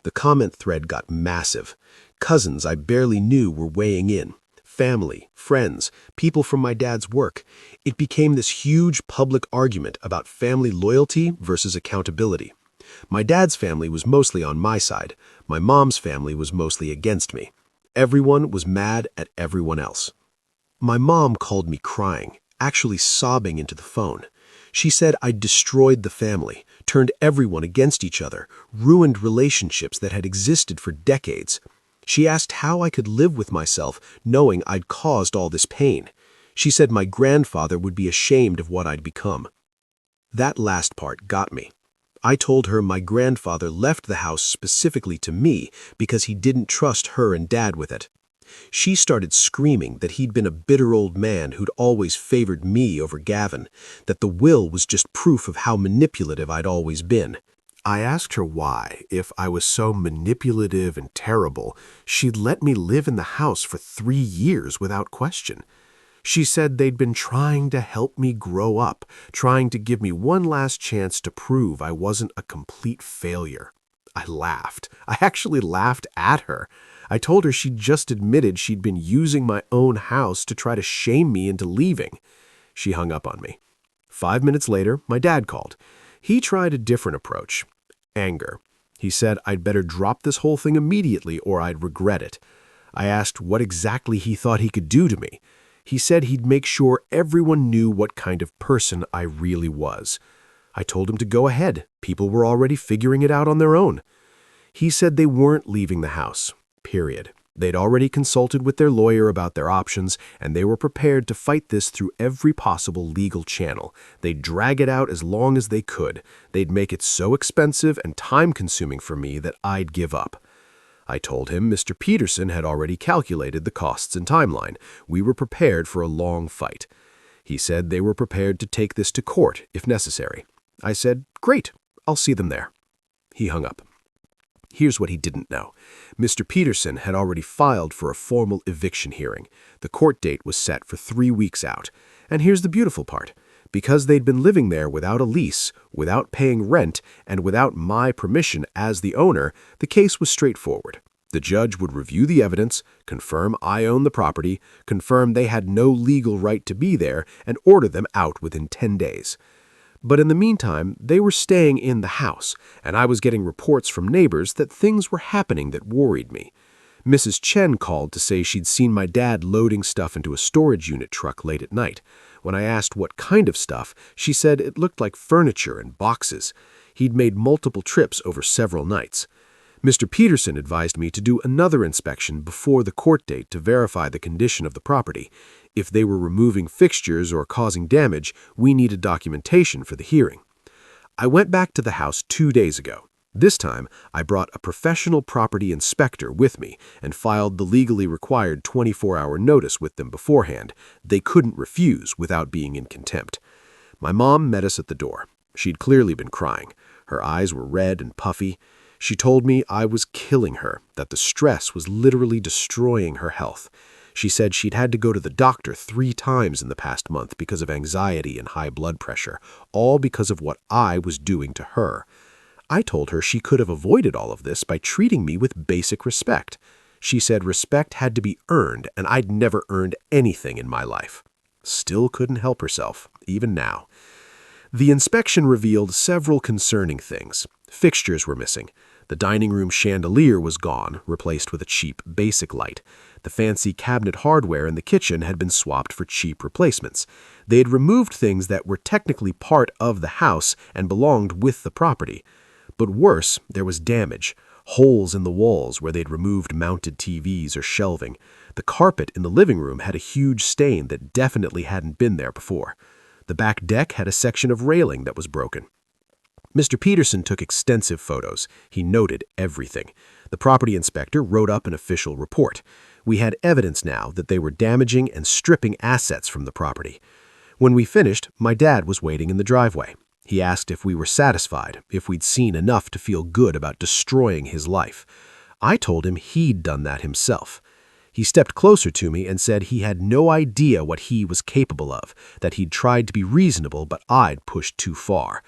The comment thread got massive. Cousins I barely knew were weighing in. Family, friends, people from my dad's work. It became this huge public argument about family loyalty versus accountability. My dad's family was mostly on my side. My mom's family was mostly against me. Everyone was mad at everyone else. My mom called me crying, actually sobbing into the phone. She said I'd destroyed the family, turned everyone against each other, ruined relationships that had existed for decades. She asked how I could live with myself knowing I'd caused all this pain. She said my grandfather would be ashamed of what I'd become. That last part got me. I told her my grandfather left the house specifically to me because he didn't trust her and Dad with it. She started screaming that he'd been a bitter old man who'd always favored me over Gavin, that the will was just proof of how manipulative I'd always been. I asked her why, if I was so manipulative and terrible, she'd let me live in the house for 3 years without question. She said they'd been trying to help me grow up, trying to give me one last chance to prove I wasn't a complete failure. I laughed. I actually laughed at her. I told her she'd just admitted she'd been using my own house to try to shame me into leaving. She hung up on me. 5 minutes later, my dad called. He tried a different approach. Anger. He said I'd better drop this whole thing immediately or I'd regret it. I asked what exactly he thought he could do to me. He said he'd make sure everyone knew what kind of person I really was. I told him to go ahead. People were already figuring it out on their own. He said they weren't leaving the house. Period. They'd already consulted with their lawyer about their options, and they were prepared to fight this through every possible legal channel. They'd drag it out as long as they could. They'd make it so expensive and time-consuming for me that I'd give up. I told him Mr. Peterson had already calculated the costs and timeline. We were prepared for a long fight. He said they were prepared to take this to court if necessary. I said, "Great, I'll see them there." He hung up. Here's what he didn't know. Mr. Peterson had already filed for a formal eviction hearing. The court date was set for 3 weeks out. And here's the beautiful part. Because they'd been living there without a lease, without paying rent, and without my permission as the owner, the case was straightforward. The judge would review the evidence, confirm I own the property, confirm they had no legal right to be there, and order them out within 10 days. But in the meantime, they were staying in the house, and I was getting reports from neighbors that things were happening that worried me. Mrs. Chen called to say she'd seen my dad loading stuff into a storage unit truck late at night. When I asked what kind of stuff, she said it looked like furniture and boxes. He'd made multiple trips over several nights. Mr. Peterson advised me to do another inspection before the court date to verify the condition of the property. If they were removing fixtures or causing damage, we needed documentation for the hearing. I went back to the house 2 days ago. This time, I brought a professional property inspector with me and filed the legally required 24-hour notice with them beforehand. They couldn't refuse without being in contempt. My mom met us at the door. She'd clearly been crying. Her eyes were red and puffy. She told me I was killing her, that the stress was literally destroying her health. She said she'd had to go to the doctor 3 times in the past month because of anxiety and high blood pressure, all because of what I was doing to her. I told her she could have avoided all of this by treating me with basic respect. She said respect had to be earned, and I'd never earned anything in my life. Still couldn't help herself, even now. The inspection revealed several concerning things. Fixtures were missing. The dining room chandelier was gone, replaced with a cheap basic light. The fancy cabinet hardware in the kitchen had been swapped for cheap replacements. They had removed things that were technically part of the house and belonged with the property. But worse, there was damage. Holes in the walls where they'd removed mounted TVs or shelving. The carpet in the living room had a huge stain that definitely hadn't been there before. The back deck had a section of railing that was broken. Mr. Peterson took extensive photos. He noted everything. The property inspector wrote up an official report. We had evidence now that they were damaging and stripping assets from the property. When we finished, my dad was waiting in the driveway. He asked if we were satisfied, if we'd seen enough to feel good about destroying his life. I told him he'd done that himself. He stepped closer to me and said he had no idea what he was capable of, that he'd tried to be reasonable, but I'd pushed too far.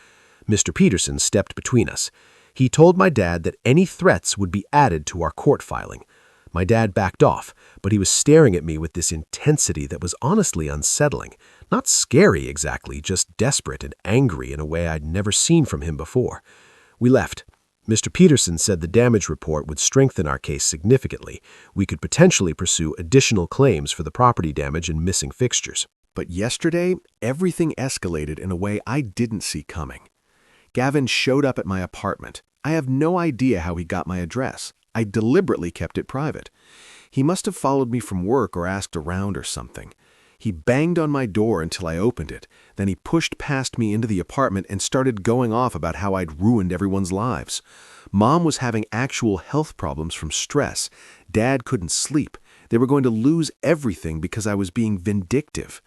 Mr. Peterson stepped between us. He told my dad that any threats would be added to our court filing. My dad backed off, but he was staring at me with this intensity that was honestly unsettling. Not scary exactly, just desperate and angry in a way I'd never seen from him before. We left. Mr. Peterson said the damage report would strengthen our case significantly. We could potentially pursue additional claims for the property damage and missing fixtures. But yesterday, everything escalated in a way I didn't see coming. Gavin showed up at my apartment. I have no idea how he got my address. I deliberately kept it private. He must have followed me from work or asked around or something. He banged on my door until I opened it. Then he pushed past me into the apartment and started going off about how I'd ruined everyone's lives. Mom was having actual health problems from stress. Dad couldn't sleep. They were going to lose everything because I was being vindictive.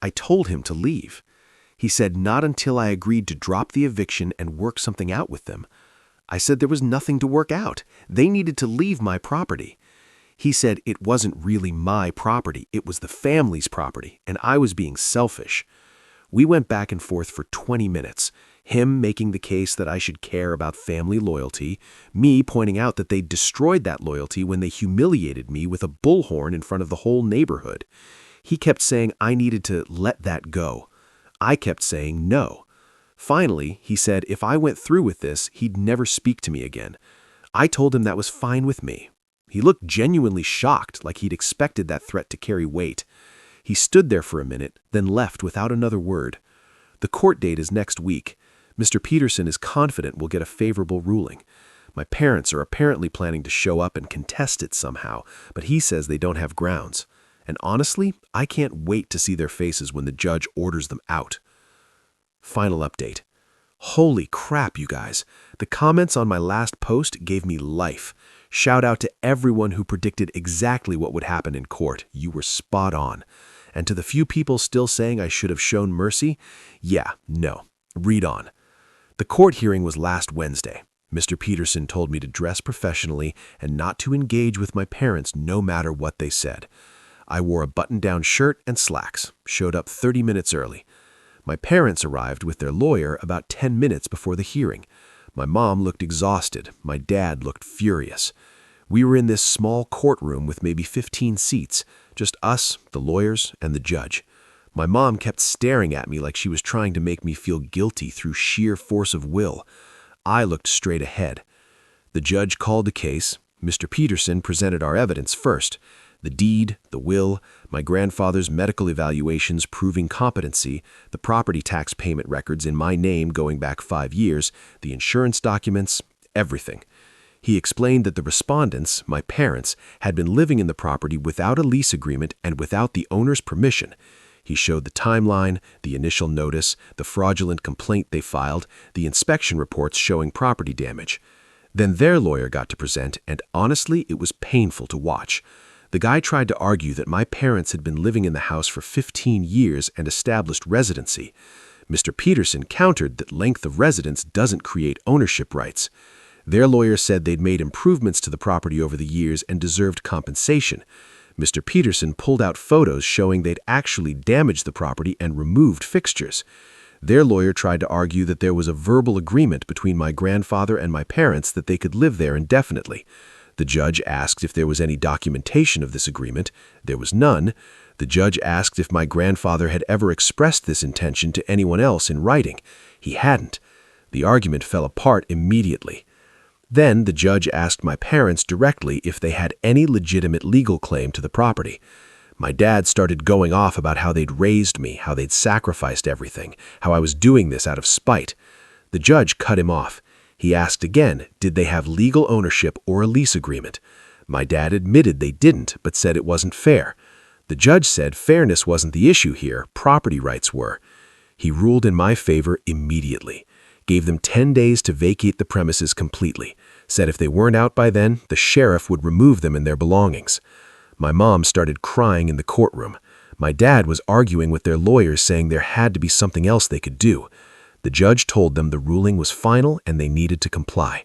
I told him to leave. He said not until I agreed to drop the eviction and work something out with them. I said there was nothing to work out. They needed to leave my property. He said it wasn't really my property, it was the family's property, and I was being selfish. We went back and forth for 20 minutes, him making the case that I should care about family loyalty, me pointing out that they'd destroyed that loyalty when they humiliated me with a bullhorn in front of the whole neighborhood. He kept saying I needed to let that go. I kept saying no. Finally, he said if I went through with this, he'd never speak to me again. I told him that was fine with me. He looked genuinely shocked, like he'd expected that threat to carry weight. He stood there for a minute, then left without another word. The court date is next week. Mr. Peterson is confident we'll get a favorable ruling. My parents are apparently planning to show up and contest it somehow, but he says they don't have grounds. And honestly, I can't wait to see their faces when the judge orders them out. Final update. Holy crap, you guys. The comments on my last post gave me life. Shout out to everyone who predicted exactly what would happen in court. You were spot on. And to the few people still saying I should have shown mercy, yeah, no. Read on. The court hearing was last Wednesday. Mr. Peterson told me to dress professionally and not to engage with my parents no matter what they said. I wore a button-down shirt and slacks, showed up 30 minutes early. My parents arrived with their lawyer about 10 minutes before the hearing. My mom looked exhausted. My dad looked furious. We were in this small courtroom with maybe 15 seats, just us, the lawyers, and the judge. My mom kept staring at me like she was trying to make me feel guilty through sheer force of will. I looked straight ahead. The judge called the case. Mr. Peterson presented our evidence first. The deed, the will, my grandfather's medical evaluations proving competency, the property tax payment records in my name going back 5 years, the insurance documents, everything. He explained that the respondents, my parents, had been living in the property without a lease agreement and without the owner's permission. He showed the timeline, the initial notice, the fraudulent complaint they filed, the inspection reports showing property damage. Then their lawyer got to present, and honestly, it was painful to watch. The guy tried to argue that my parents had been living in the house for 15 years and established residency. Mr. Peterson countered that length of residence doesn't create ownership rights. Their lawyer said they'd made improvements to the property over the years and deserved compensation. Mr. Peterson pulled out photos showing they'd actually damaged the property and removed fixtures. Their lawyer tried to argue that there was a verbal agreement between my grandfather and my parents that they could live there indefinitely. The judge asked if there was any documentation of this agreement. There was none. The judge asked if my grandfather had ever expressed this intention to anyone else in writing. He hadn't. The argument fell apart immediately. Then the judge asked my parents directly if they had any legitimate legal claim to the property. My dad started going off about how they'd raised me, how they'd sacrificed everything, how I was doing this out of spite. The judge cut him off. He asked again, did they have legal ownership or a lease agreement? My dad admitted they didn't, but said it wasn't fair. The judge said fairness wasn't the issue here, property rights were. He ruled in my favor immediately, gave them 10 days to vacate the premises completely, said if they weren't out by then, the sheriff would remove them and their belongings. My mom started crying in the courtroom. My dad was arguing with their lawyers saying there had to be something else they could do. The judge told them the ruling was final and they needed to comply.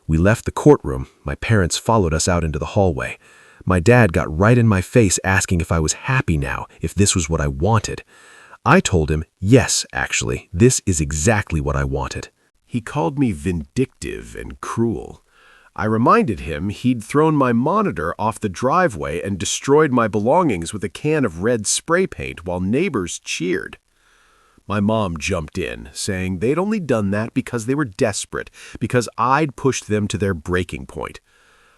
We left the courtroom. My parents followed us out into the hallway. My dad got right in my face asking if I was happy now, if this was what I wanted. I told him, yes, actually, this is exactly what I wanted. He called me vindictive and cruel. I reminded him he'd thrown my monitor off the driveway and destroyed my belongings with a can of red spray paint while neighbors cheered. My mom jumped in, saying they'd only done that because they were desperate, because I'd pushed them to their breaking point.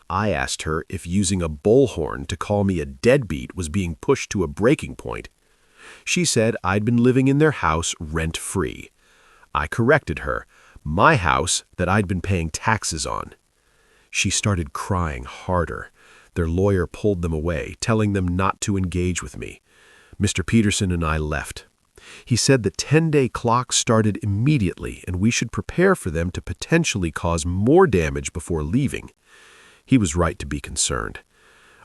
I asked her if using a bullhorn to call me a deadbeat was being pushed to a breaking point. She said I'd been living in their house rent-free. I corrected her, my house that I'd been paying taxes on. She started crying harder. Their lawyer pulled them away, telling them not to engage with me. Mr. Peterson and I left. He said the 10-day clock started immediately and we should prepare for them to potentially cause more damage before leaving. He was right to be concerned.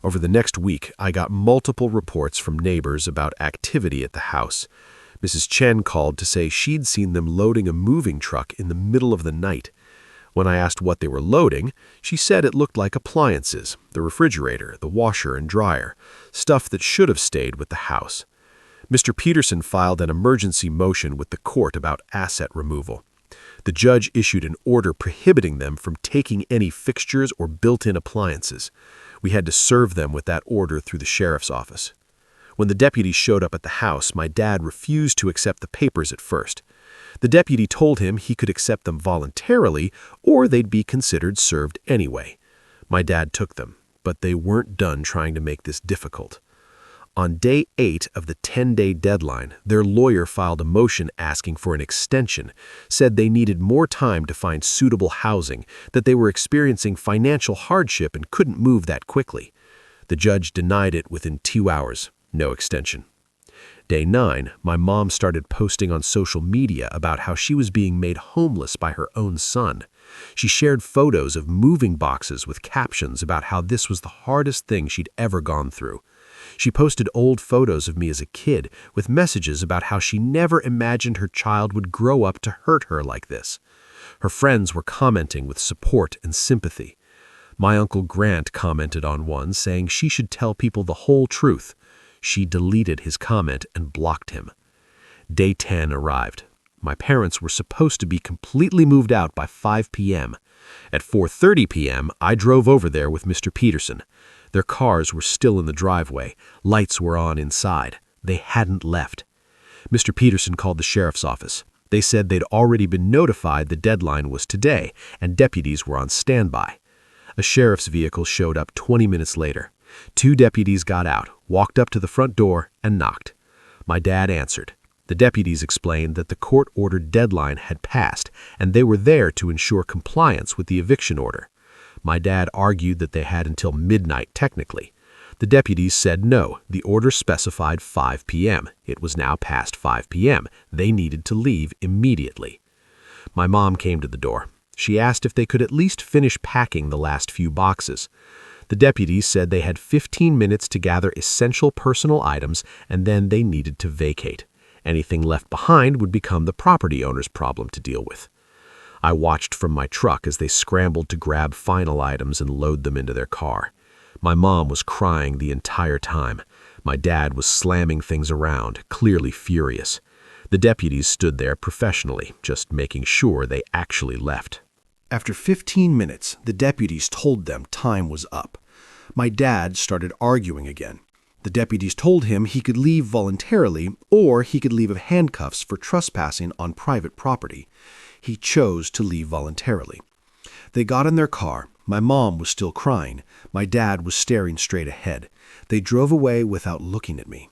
Over the next week, I got multiple reports from neighbors about activity at the house. Mrs. Chen called to say she'd seen them loading a moving truck in the middle of the night. When I asked what they were loading, she said it looked like appliances, the refrigerator, the washer and dryer, stuff that should have stayed with the house. Mr. Peterson filed an emergency motion with the court about asset removal. The judge issued an order prohibiting them from taking any fixtures or built-in appliances. We had to serve them with that order through the sheriff's office. When the deputies showed up at the house, my dad refused to accept the papers at first. The deputy told him he could accept them voluntarily or they'd be considered served anyway. My dad took them, but they weren't done trying to make this difficult. On day 8 of the 10-day deadline, their lawyer filed a motion asking for an extension, said they needed more time to find suitable housing, that they were experiencing financial hardship and couldn't move that quickly. The judge denied it within 2 hours, no extension. Day 9, my mom started posting on social media about how she was being made homeless by her own son. She shared photos of moving boxes with captions about how this was the hardest thing she'd ever gone through. She posted old photos of me as a kid with messages about how she never imagined her child would grow up to hurt her like this. Her friends were commenting with support and sympathy. My Uncle Grant commented on one saying she should tell people the whole truth. She deleted his comment and blocked him. Day 10 arrived. My parents were supposed to be completely moved out by 5 p.m. At 4:30 p.m., I drove over there with Mr. Peterson. Their cars were still in the driveway. Lights were on inside. They hadn't left. Mr. Peterson called the sheriff's office. They said they'd already been notified the deadline was today, and deputies were on standby. A sheriff's vehicle showed up 20 minutes later. 2 deputies got out, walked up to the front door, and knocked. My dad answered. The deputies explained that the court-ordered deadline had passed, and they were there to ensure compliance with the eviction order. My dad argued that they had until midnight technically. The deputies said no, the order specified 5 p.m. It was now past 5 p.m. They needed to leave immediately. My mom came to the door. She asked if they could at least finish packing the last few boxes. The deputies said they had 15 minutes to gather essential personal items and then they needed to vacate. Anything left behind would become the property owner's problem to deal with. I watched from my truck as they scrambled to grab final items and load them into their car. My mom was crying the entire time. My dad was slamming things around, clearly furious. The deputies stood there professionally, just making sure they actually left. After 15 minutes, the deputies told them time was up. My dad started arguing again. The deputies told him he could leave voluntarily or he could leave of handcuffs for trespassing on private property. He chose to leave voluntarily. They got in their car. My mom was still crying. My dad was staring straight ahead. They drove away without looking at me.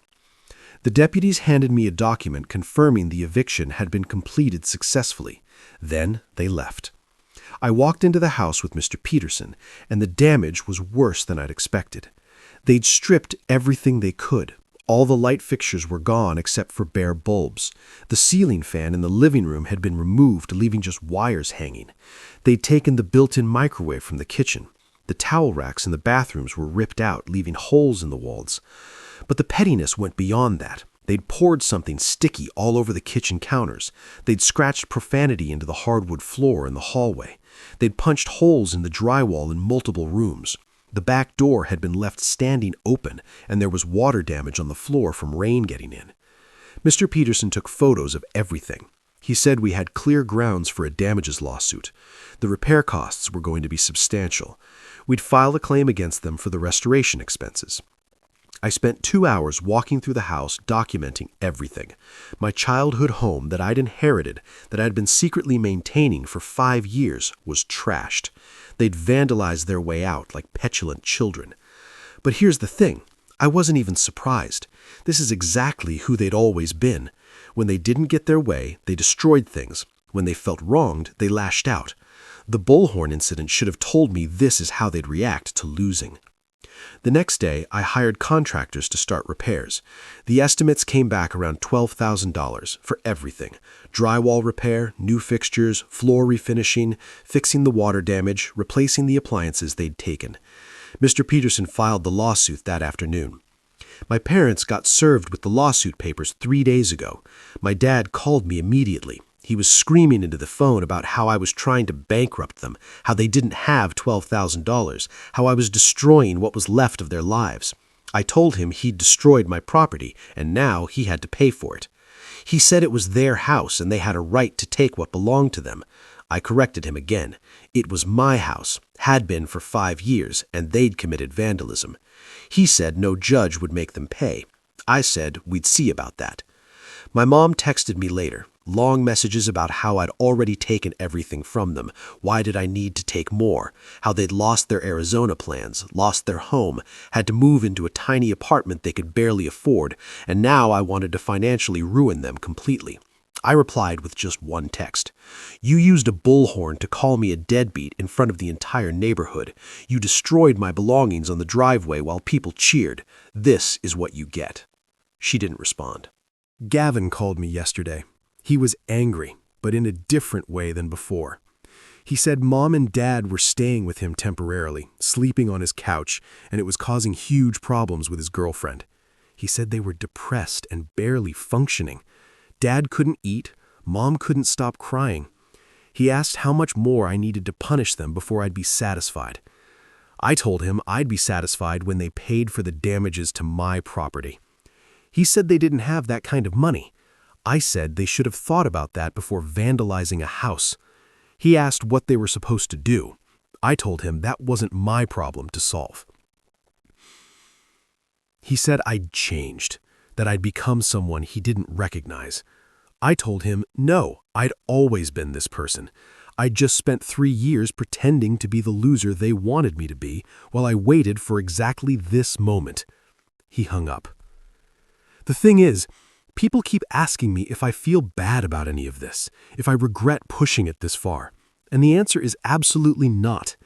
The deputies handed me a document confirming the eviction had been completed successfully. Then they left. I walked into the house with Mr. Peterson, and the damage was worse than I'd expected. They'd stripped everything they could. All the light fixtures were gone except for bare bulbs. The ceiling fan in the living room had been removed, leaving just wires hanging. They'd taken the built-in microwave from the kitchen. The towel racks in the bathrooms were ripped out, leaving holes in the walls. But the pettiness went beyond that. They'd poured something sticky all over the kitchen counters. They'd scratched profanity into the hardwood floor in the hallway. They'd punched holes in the drywall in multiple rooms. The back door had been left standing open, and there was water damage on the floor from rain getting in. Mr. Peterson took photos of everything. He said we had clear grounds for a damages lawsuit. The repair costs were going to be substantial. We'd file a claim against them for the restoration expenses. I spent 2 hours walking through the house documenting everything. My childhood home that I'd inherited, that I'd been secretly maintaining for 5 years, was trashed. They'd vandalized their way out like petulant children. But here's the thing. I wasn't even surprised. This is exactly who they'd always been. When they didn't get their way, they destroyed things. When they felt wronged, they lashed out. The bullhorn incident should have told me this is how they'd react to losing. The next day, I hired contractors to start repairs. The estimates came back around $12,000 for everything: drywall repair, new fixtures, floor refinishing, fixing the water damage, replacing the appliances they'd taken. Mr. Peterson filed the lawsuit that afternoon. My parents got served with the lawsuit papers 3 days ago. My dad called me immediately. He was screaming into the phone about how I was trying to bankrupt them, how they didn't have $12,000, how I was destroying what was left of their lives. I told him he'd destroyed my property, and now he had to pay for it. He said it was their house and they had a right to take what belonged to them. I corrected him again. It was my house, had been for 5 years, and they'd committed vandalism. He said no judge would make them pay. I said we'd see about that. My mom texted me later. Long messages about how I'd already taken everything from them. Why did I need to take more? How they'd lost their Arizona plans, lost their home, had to move into a tiny apartment they could barely afford, and now I wanted to financially ruin them completely. I replied with just one text. You used a bullhorn to call me a deadbeat in front of the entire neighborhood. You destroyed my belongings on the driveway while people cheered. This is what you get. She didn't respond. Gavin called me yesterday. He was angry, but in a different way than before. He said Mom and Dad were staying with him temporarily, sleeping on his couch, and it was causing huge problems with his girlfriend. He said they were depressed and barely functioning. Dad couldn't eat. Mom couldn't stop crying. He asked how much more I needed to punish them before I'd be satisfied. I told him I'd be satisfied when they paid for the damages to my property. He said they didn't have that kind of money. I said they should have thought about that before vandalizing a house. He asked what they were supposed to do. I told him that wasn't my problem to solve. He said I'd changed, that I'd become someone he didn't recognize. I told him, no, I'd always been this person. I'd just spent 3 years pretending to be the loser they wanted me to be while I waited for exactly this moment. He hung up. The thing is, people keep asking me if I feel bad about any of this, if I regret pushing it this far. And the answer is absolutely not.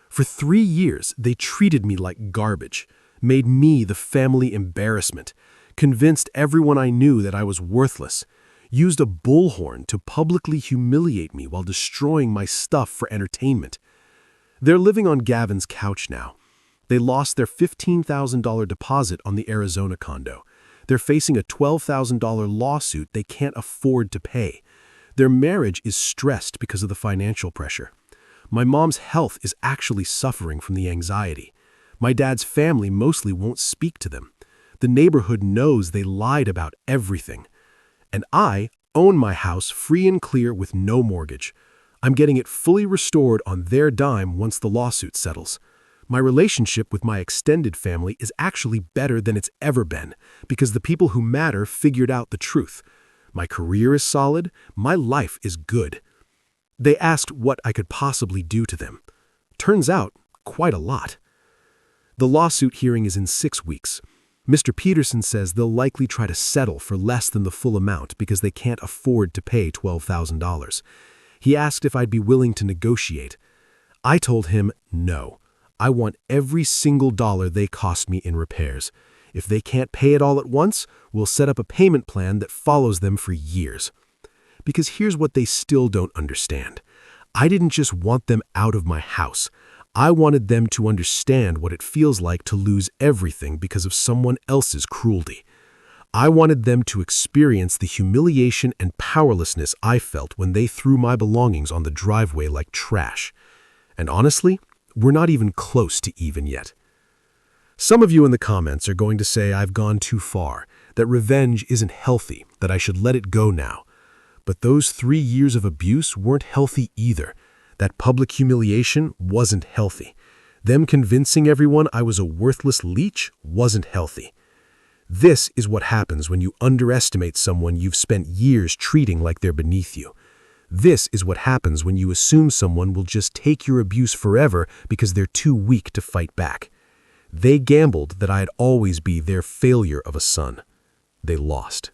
For 3 years, they treated me like garbage, made me the family embarrassment, convinced everyone I knew that I was worthless, used a bullhorn to publicly humiliate me while destroying my stuff for entertainment. They're living on Gavin's couch now. They lost their $15,000 deposit on the Arizona condo. They're facing a $12,000 lawsuit they can't afford to pay. Their marriage is stressed because of the financial pressure. My mom's health is actually suffering from the anxiety. My dad's family mostly won't speak to them. The neighborhood knows they lied about everything. And I own my house free and clear with no mortgage. I'm getting it fully restored on their dime once the lawsuit settles. My relationship with my extended family is actually better than it's ever been because the people who matter figured out the truth. My career is solid. My life is good. They asked what I could possibly do to them. Turns out, quite a lot. The lawsuit hearing is in 6 weeks. Mr. Peterson says they'll likely try to settle for less than the full amount because they can't afford to pay $12,000. He asked if I'd be willing to negotiate. I told him no. I want every single dollar they cost me in repairs. If they can't pay it all at once, we'll set up a payment plan that follows them for years. Because here's what they still don't understand. I didn't just want them out of my house. I wanted them to understand what it feels like to lose everything because of someone else's cruelty. I wanted them to experience the humiliation and powerlessness I felt when they threw my belongings on the driveway like trash. And honestly, we're not even close to even yet. Some of you in the comments are going to say I've gone too far, that revenge isn't healthy, that I should let it go now. But those 3 years of abuse weren't healthy either. That public humiliation wasn't healthy. Them convincing everyone I was a worthless leech wasn't healthy. This is what happens when you underestimate someone you've spent years treating like they're beneath you. This is what happens when you assume someone will just take your abuse forever because they're too weak to fight back. They gambled that I'd always be their failure of a son. They lost.